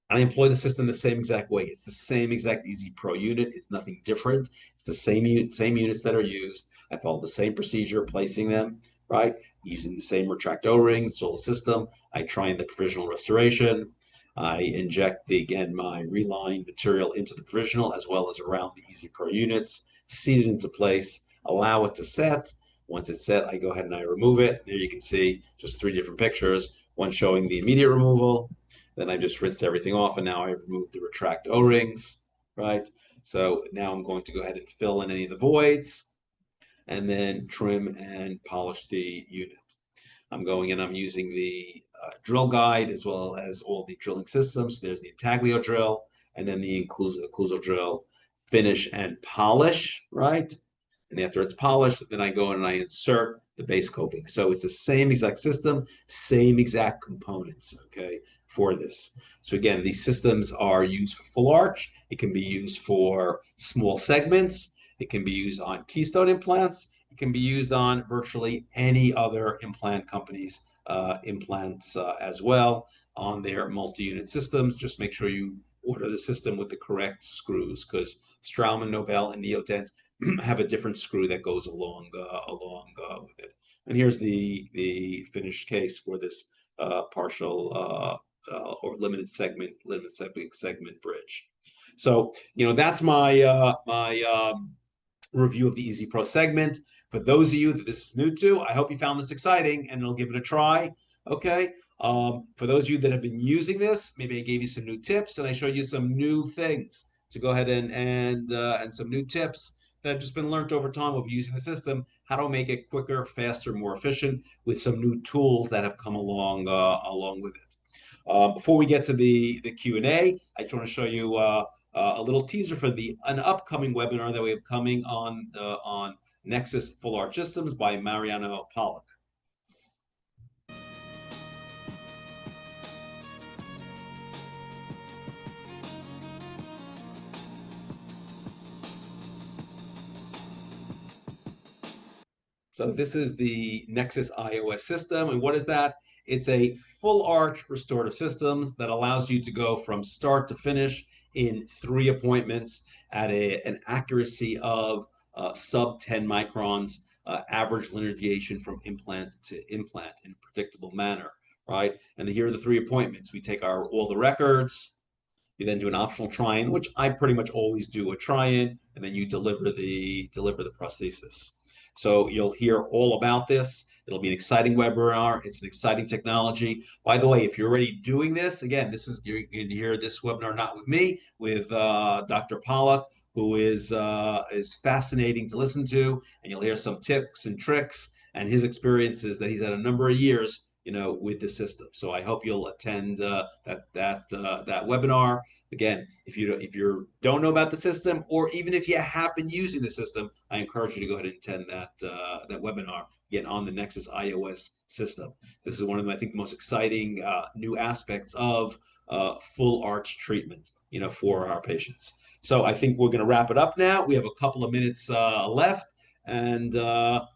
And I employ the system the same exact way. It's the same exact EasyPro unit. It's nothing different. It's the same units that are used. I follow the same procedure, placing them, right? Using the same retract O-rings, sole system. I try in the provisional restoration. I inject my reline material into the provisional as well as around the EasyPro units, seat it into place, allow it to set. Once it's set, I go ahead and I remove it. There you can see just 3 different pictures, one showing the immediate removal. Then I just rinsed everything off, and now I've removed the retract O-rings, right? So now I'm going to go ahead and fill in any of the voids, and then trim and polish the unit. I'm going in, I'm using the drill guide as well as all the drilling systems. There's the intaglio drill, and then the occlusal drill, finish and polish, right? And after it's polished, then I go in and I insert the base coping. So it's the same exact system, same exact components, okay, for this. So again, these systems are used for full arch. It can be used for small segments. It can be used on Keystone implants. It can be used on virtually any other implant company's implants as well on their multi-unit systems. Just make sure you order the system with the correct screws, because Straumann, Nobel, and Neotent have a different screw that goes along with it. And here's the finished case for this partial or limited segment bridge. So that's my review of the EasyPro segment. For those of you that this is new to, I hope you found this exciting and it'll give it a try. Okay. For those of you that have been using this, maybe I gave you some new tips and I showed you some new things to go ahead and some new tips that have just been learned over time of using the system, how to make it quicker, faster, more efficient with some new tools that have come along with it. Before we get to the Q&A, I just want to show you a little teaser for an upcoming webinar that we have coming on Nexus Full Arch Systems by Mariano Pollock. So this is the Nexus iOS system. And what is that? It's a full arch restorative systems that allows you to go from start to finish in 3 appointments at an accuracy of sub 10 microns, average linear deviation from implant to implant in a predictable manner, right? And here are the 3 appointments. We take all the records. You then do an optional try-in, which I pretty much always do a try-in, and then you deliver the prosthesis. So you'll hear all about this. It'll be an exciting webinar. It's an exciting technology. By the way, if you're already doing this, again, you're going to hear this webinar not with me, with Dr. Pollock, who is fascinating to listen to, and you'll hear some tips and tricks and his experiences that he's had a number of years with the system. So I hope you'll attend that webinar. Again, if you don't know about the system, or even if you have been using the system, I encourage you to go ahead and attend that webinar. Again, on the Nexus iOS system. This is one of, I think, the most exciting new aspects of full arch treatment, for our patients. So I think we're going to wrap it up now. We have a couple of minutes left, and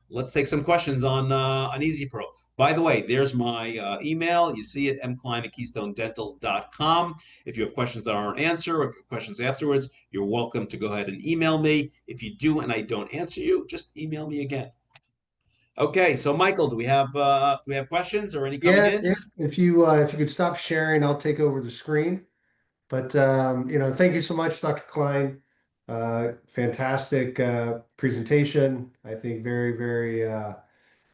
let's take some questions on EasyPro. By the way, there's my email. You see it, mklein@keystonedental.com. If you have questions that aren't answered, or if you have questions afterwards, you're welcome to go ahead and email me. If you do and I don't answer you, just email me again. Okay, so Michael, do we have questions or any coming in? Yeah. If you could stop sharing, I'll take over the screen. But thank you so much, Dr. Klein. Fantastic presentation. I think very, very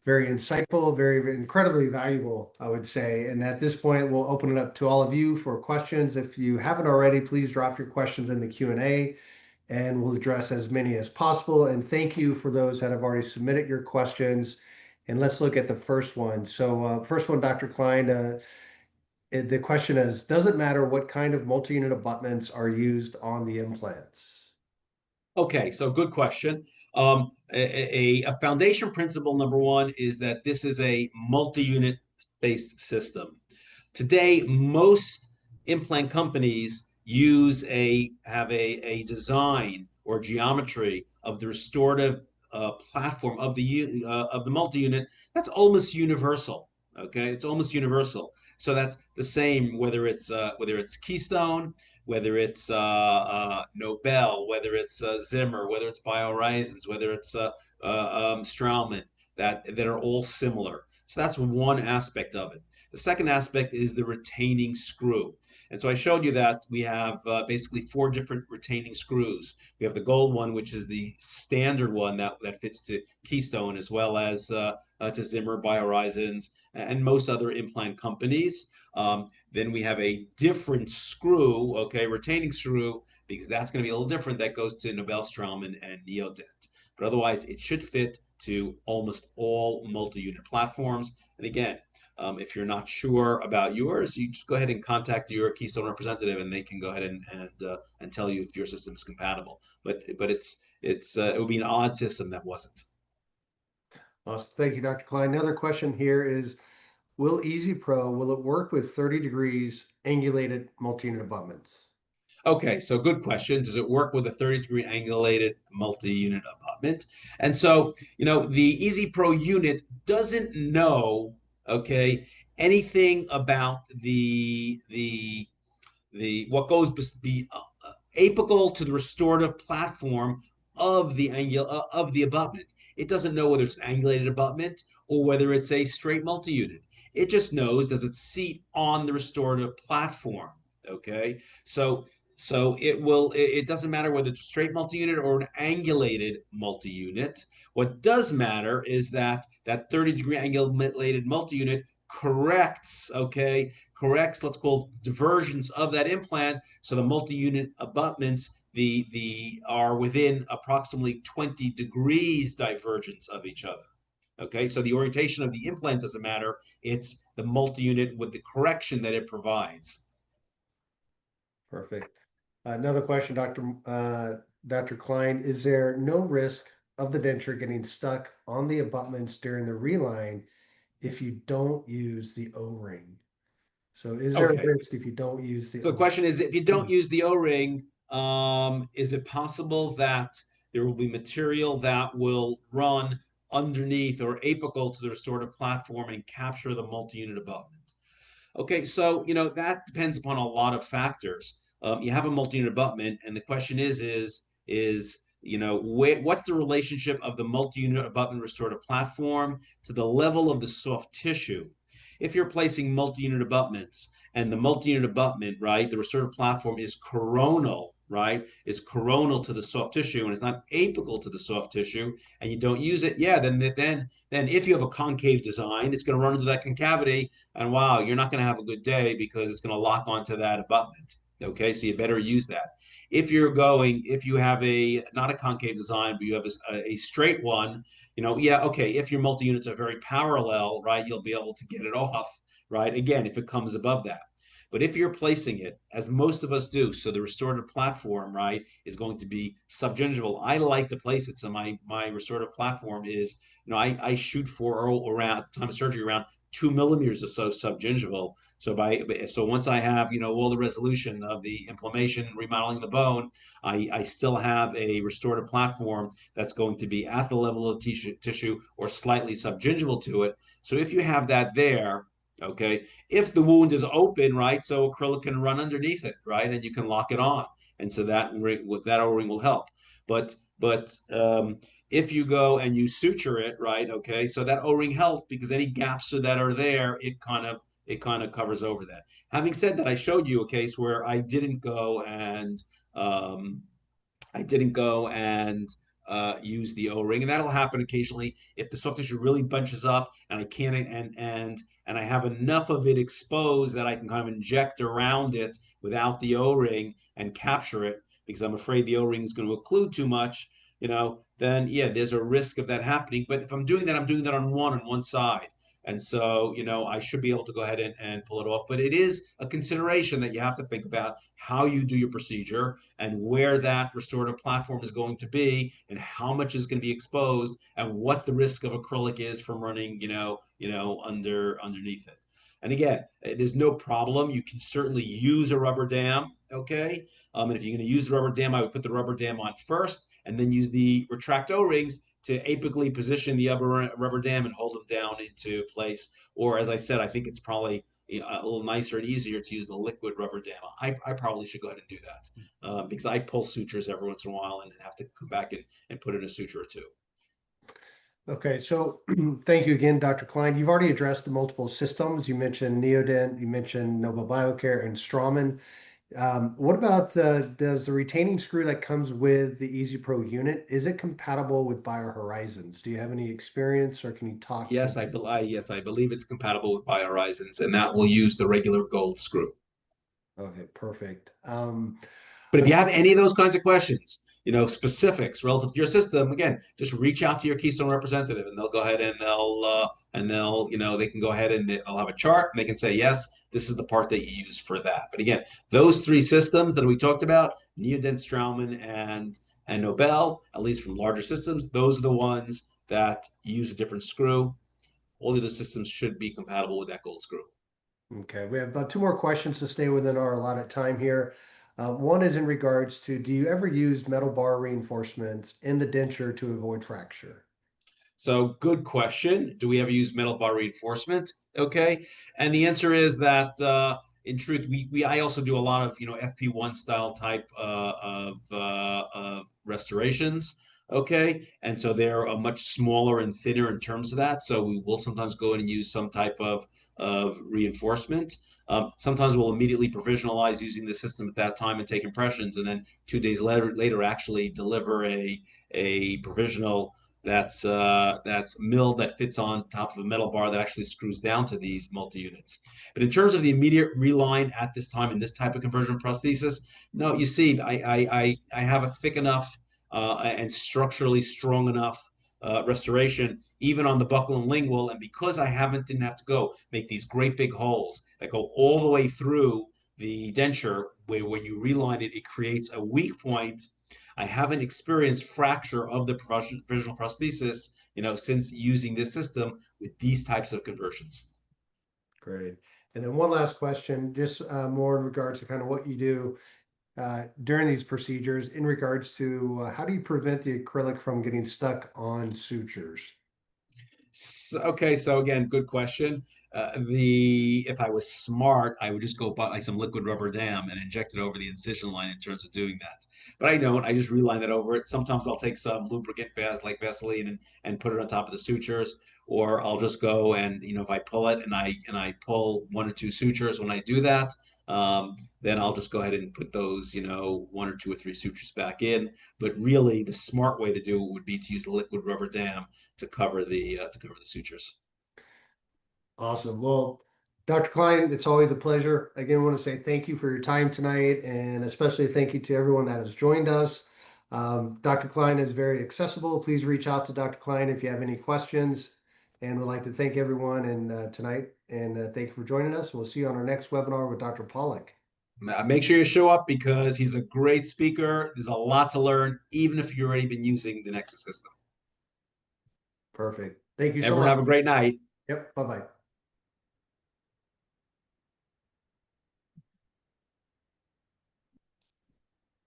very insightful, very incredibly valuable, I would say. And at this point, we'll open it up to all of you for questions. If you haven't already, please drop your questions in the Q&A and we'll address as many as possible. And thank you for those that have already submitted your questions. And let's look at the first one. So first one, Dr. Klein, the question is, does it matter what kind of multi-unit abutments are used on the implants? Okay, so good question. A foundation principle number one is that this is a multi-unit based system. Today, most implant companies have a design or geometry of the restorative platform of the multi-unit that's almost universal. Okay, it's almost universal. So that's the same whether it's Keystone, whether it's Nobel, whether it's Zimmer, whether it's BioHorizons, whether it's Straumann, that are all similar. So that's one aspect of it. The second aspect is the retaining screw. And so I showed you that we have basically four different retaining screws. We have the gold one, which is the standard one that fits to Keystone, as well as to Zimmer, BioHorizons, and most other implant companies. Then we have a different screw, okay, retaining screw, because that's going to be a little different. That goes to Nobel, Straumann, and Neodent. But otherwise, it should fit to almost all multi-unit platforms. And again, if you're not sure about yours, you just go ahead and contact your Keystone representative, and they can go ahead and tell you if your system is compatible. But it would be an odd system that wasn't. Awesome. Thank you, Dr. Klein. Another question here is, will EasyPro, will it work with 30 degrees angulated multi-unit abutments? Okay, so good question. Does it work with a 30-degree angulated multi-unit abutment? And so, the EasyPro unit doesn't know, okay, anything about the what goes be apical to the restorative platform of the abutment. It doesn't know whether it's an angulated abutment or whether it's a straight multi-unit. It just knows, does it seat on the restorative platform? Okay, so it doesn't matter whether it's a straight multi-unit or an angulated multi-unit. What does matter is that 30-degree angulated multi-unit corrects, let's call diversions of that implant, so the multi-unit abutments the are within approximately 20 degrees divergence of each other. Okay, so the orientation of the implant doesn't matter. It's the multi-unit with the correction that it provides. Perfect. Another question, Dr. Klein, is there no risk of the denture getting stuck on the abutments during the reline if you don't use the O-ring? So is there a Okay, risk if you don't use the so the O-ring? question is, if you don't use the O-ring, is it possible that there will be material that will run underneath or apical to the restorative platform and capture the multi-unit abutment? Okay, so that depends upon a lot of factors. You have a multi-unit abutment, and the question is what's the relationship of the multi-unit abutment restorative platform to the level of the soft tissue? If you're placing multi-unit abutments and the multi-unit abutment, right, the restorative platform is coronal, right, is coronal to the soft tissue and it's not apical to the soft tissue, and you don't use it, yeah, then if you have a concave design, it's going to run into that concavity, and wow, you're not going to have a good day because it's going to lock onto that abutment. Okay, so you better use that. If you have not a concave design, but you have a straight one, yeah, okay, if your multi-units are very parallel, right, you'll be able to get it off, right, again, if it comes above that. But if you're placing it, as most of us do, so the restorative platform, right, is going to be subgingival. I like to place it. So my restorative platform is, I shoot for around time of surgery around 2 millimeters or so subgingival. So once I have, all the resolution of the inflammation, remodeling the bone, I still have a restorative platform that's going to be at the level of tissue or slightly subgingival to it. So if you have that there, okay, if the wound is open, right, so acrylic can run underneath it, right, and you can lock it on, and so that O-ring will help. But if you go and you suture it, right, okay, so that O-ring helps because any gaps that are there, it kind of covers over that. Having said that, I showed you a case where um, I didn't go and use the O-ring, and that'll happen occasionally if the soft tissue really bunches up and I can't and I have enough of it exposed that I can kind of inject around it without the O-ring and capture it because I'm afraid the O-ring is going to occlude too much. then yeah, there's a risk of that happening. But if I'm doing that, I'm doing that on one side. And so, I should be able to go ahead and pull it off. But it is a consideration that you have to think about how you do your procedure and where that restorative platform is going to be and how much is going to be exposed and what the risk of acrylic is from running, underneath it. And again, there's no problem. You can certainly use a rubber dam, okay? And if you're going to use the rubber dam, I would put the rubber dam on first and then use the retract O-rings to apically position the upper rubber dam and hold them down into place. Or as I said, I think it's probably a little nicer and easier to use the liquid rubber dam. I probably should go ahead and do that because I pull sutures every once in a while and have to come back and put in a suture or two. Okay, so thank you again, Dr. Klein. You've already addressed the multiple systems. You mentioned Neodent, you mentioned Nobel Biocare, and Straumann. What about does the retaining screw that comes with the EasyPro unit, is it compatible with BioHorizons? Do you have any experience or can you talk to Yes, I believe it's compatible with BioHorizons, and that will use the regular gold screw. Okay, perfect. But if you have any of those kinds of questions, specifics relative to your system, again, just reach out to your Keystone representative, and they'll go ahead and they can go ahead and they'll have a chart, and they can say, yes, this is the part that you use for that. But again, those three systems that we talked about, Neodent, Straumann, and Nobel, at least from larger systems, those are the ones that use a different screw. All the other systems should be compatible with that gold screw. Okay, we have about two more questions to stay within our allotted time here. One is in regards to, do you ever use metal bar reinforcements in the denture to avoid fracture? So good question. Do we ever use metal bar reinforcement? Okay. And the answer is that in truth, I also do a lot of FP1 style type of restorations. Okay. And so they're much smaller and thinner in terms of that. So we will sometimes go in and use some type of reinforcement. Sometimes we'll immediately provisionalize using the system at that time and take impressions, and then 2 days later actually deliver a provisional that's milled, that fits on top of a metal bar that actually screws down to these multi-units. But in terms of the immediate reline at this time in this type of conversion prosthesis, no, you see, I have a thick enough and structurally strong enough restoration, even on the buccal and lingual. And because I didn't have to go make these great big holes that go all the way through the denture, where when you reline it, it creates a weak point. I haven't experienced fracture of the provisional prosthesis, since using this system with these types of conversions. Great. And then one last question, just more in regards to kind of what you do during these procedures in regards to how do you prevent the acrylic from getting stuck on sutures? Okay, so again, good question. If I was smart, I would just go buy some liquid rubber dam and inject it over the incision line in terms of doing that. But I don't. I just reline that over it. Sometimes I'll take some lubricant like Vaseline and put it on top of the sutures, or I'll just go and if I pull it and I pull one or two sutures when I do that, then I'll just go ahead and put those one or two or three sutures back in. But really, the smart way to do it would be to use the liquid rubber dam to cover the sutures. Awesome. Well, Dr. Klein, it's always a pleasure. Again, I want to say thank you for your time tonight, and especially thank you to everyone that has joined us. Dr. Klein is very accessible. Please reach out to Dr. Klein if you have any questions. And we'd like to thank everyone tonight, and thank you for joining us. We'll see you on our next webinar with Dr. Pollock. Make sure you show up because he's a great speaker. There's a lot to learn, even if you've already been using the Nexus system. Perfect. Thank you so Everyone much. have a great night. Yep. Bye-bye.